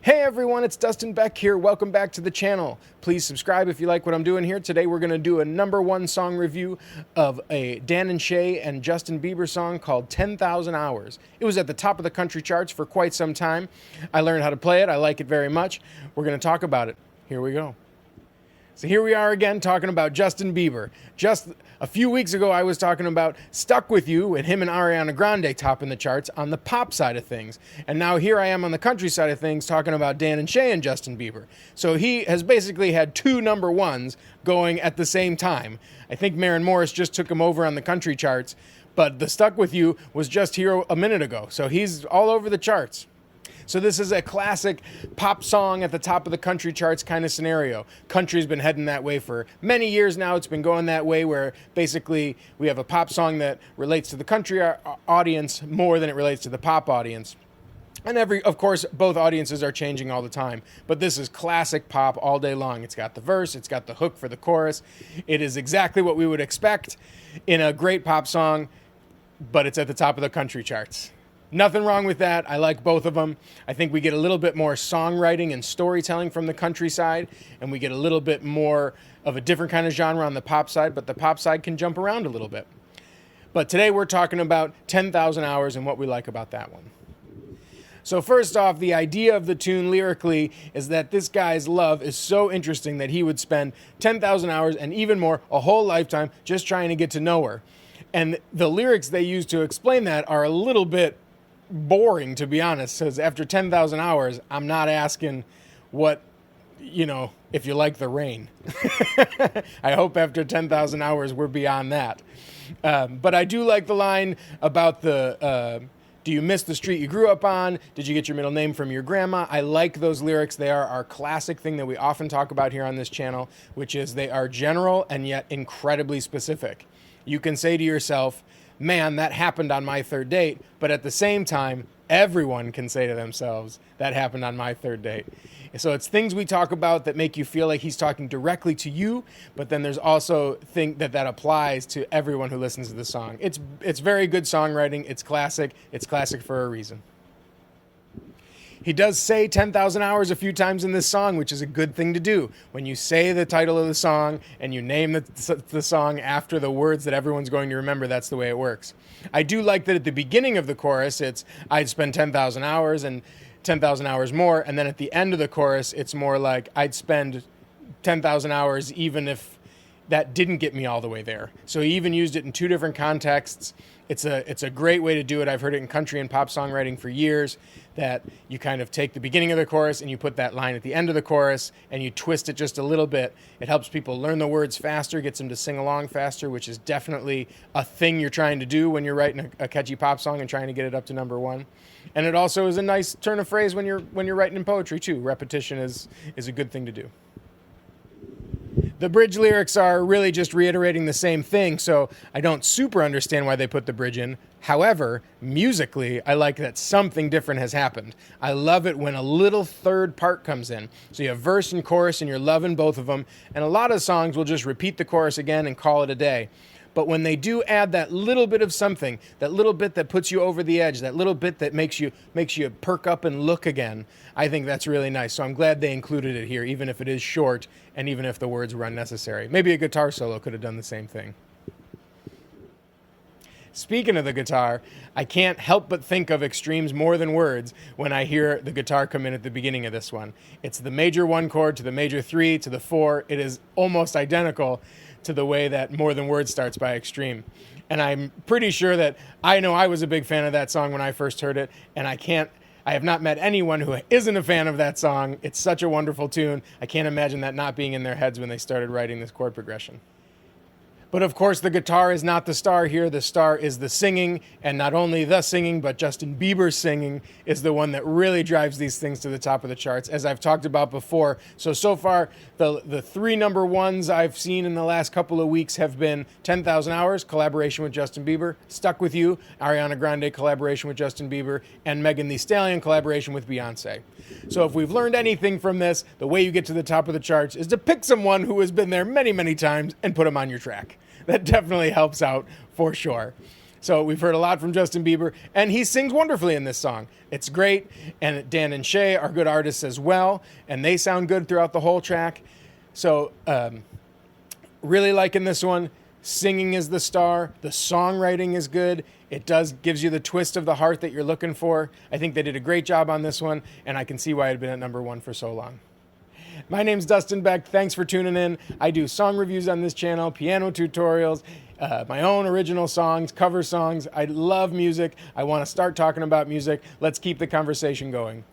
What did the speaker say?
Hey everyone, it's Dustin Beck here. Welcome back to the channel. Please subscribe if you like what I'm doing here. Today we're going to do a #1 song review of a Dan and Shay and Justin Bieber song called 10,000 Hours. It was at the top of the country charts for quite some time. I learned how to play it. I like it very much. We're going to talk about it. Here we go. So here we are again talking about Justin Bieber. Just a few weeks ago, I was talking about Stuck With You and him and Ariana Grande topping the charts on the pop side of things. And now here I am on the country side of things talking about Dan and Shay and Justin Bieber. So he has basically had two #1s going at the same time. I think Maren Morris just took him over on the country charts, but the Stuck With You was just here a minute ago. So he's all over the charts. So this is a classic pop song at the top of the country charts kind of scenario. Country's been heading that way for many years now. It's been going that way where basically we have a pop song that relates to the country audience more than it relates to the pop audience. And of course, both audiences are changing all the time. But this is classic pop all day long. It's got the verse, it's got the hook for the chorus. It is exactly what we would expect in a great pop song, but it's at the top of the country charts. Nothing wrong with that. I like both of them. I think we get a little bit more songwriting and storytelling from the country side, and we get a little bit more of a different kind of genre on the pop side, but the pop side can jump around a little bit. But today we're talking about 10,000 Hours and what we like about that one. So first off, the idea of the tune lyrically is that this guy's love is so interesting that he would spend 10,000 hours and even more, a whole lifetime, just trying to get to know her. And the lyrics they use to explain that are a little bit boring, to be honest, because after 10,000 hours, I'm not asking what, if you like the rain. I hope after 10,000 hours, we're beyond that. But I do like the line about do you miss the street you grew up on? Did you get your middle name from your grandma? I like those lyrics. They are our classic thing that we often talk about here on this channel, which is they are general and yet incredibly specific. You can say to yourself, man, that happened on my third date. But at the same time, everyone can say to themselves, that happened on my third date. So it's things we talk about that make you feel like he's talking directly to you, but then there's also thing that applies to everyone who listens to the song. It's very good songwriting. It's classic for a reason. He does say 10,000 hours a few times in this song, which is a good thing to do. When you say the title of the song and you name the song after the words that everyone's going to remember, that's the way it works. I do like that at the beginning of the chorus, it's I'd spend 10,000 hours and 10,000 hours more. And then at the end of the chorus, it's more like I'd spend 10,000 hours even if that didn't get me all the way there. So he even used it in two different contexts. It's a great way to do it. I've heard it in country and pop songwriting for years, that you kind of take the beginning of the chorus and you put that line at the end of the chorus and you twist it just a little bit. It helps people learn the words faster, gets them to sing along faster, which is definitely a thing you're trying to do when you're writing a catchy pop song and trying to get it up to #1. And it also is a nice turn of phrase when you're writing in poetry too. Repetition is a good thing to do. The bridge lyrics are really just reiterating the same thing, so I don't super understand why they put the bridge in. However, musically, I like that something different has happened. I love it when a little third part comes in. So you have verse and chorus, and you're loving both of them. And a lot of songs will just repeat the chorus again and call it a day. But when they do add that little bit of something, that little bit that puts you over the edge, that little bit that makes you perk up and look again, I think that's really nice. So I'm glad they included it here, even if it is short and even if the words were unnecessary. Maybe a guitar solo could have done the same thing. Speaking of the guitar, I can't help but think of Extreme's More Than Words when I hear the guitar come in at the beginning of this one. It's the major 1 chord to the major 3 to the 4. It is almost identical to the way that More Than Words starts by Extreme. And I'm pretty sure that I know I was a big fan of that song when I first heard it, and I have not met anyone who isn't a fan of that song. It's such a wonderful tune. I can't imagine that not being in their heads when they started writing this chord progression. But of course, the guitar is not the star here. The star is the singing, and not only the singing, but Justin Bieber's singing is the one that really drives these things to the top of the charts, as I've talked about before. So far, the three #1s I've seen in the last couple of weeks have been 10,000 Hours, collaboration with Justin Bieber, Stuck With You, Ariana Grande, collaboration with Justin Bieber, and Megan Thee Stallion, collaboration with Beyonce. So if we've learned anything from this, the way you get to the top of the charts is to pick someone who has been there many, many times and put them on your track. That definitely helps out for sure. So we've heard a lot from Justin Bieber, and he sings wonderfully in this song. It's great, and Dan and Shay are good artists as well, and they sound good throughout the whole track. So really liking this one. Singing is the star. The songwriting is good. It gives you the twist of the heart that you're looking for. I think they did a great job on this one, and I can see why it had been at number one for so long. My name's Dustin Beck. Thanks for tuning in. I do song reviews on this channel, piano tutorials, my own original songs, cover songs. I love music. I want to start talking about music. Let's keep the conversation going.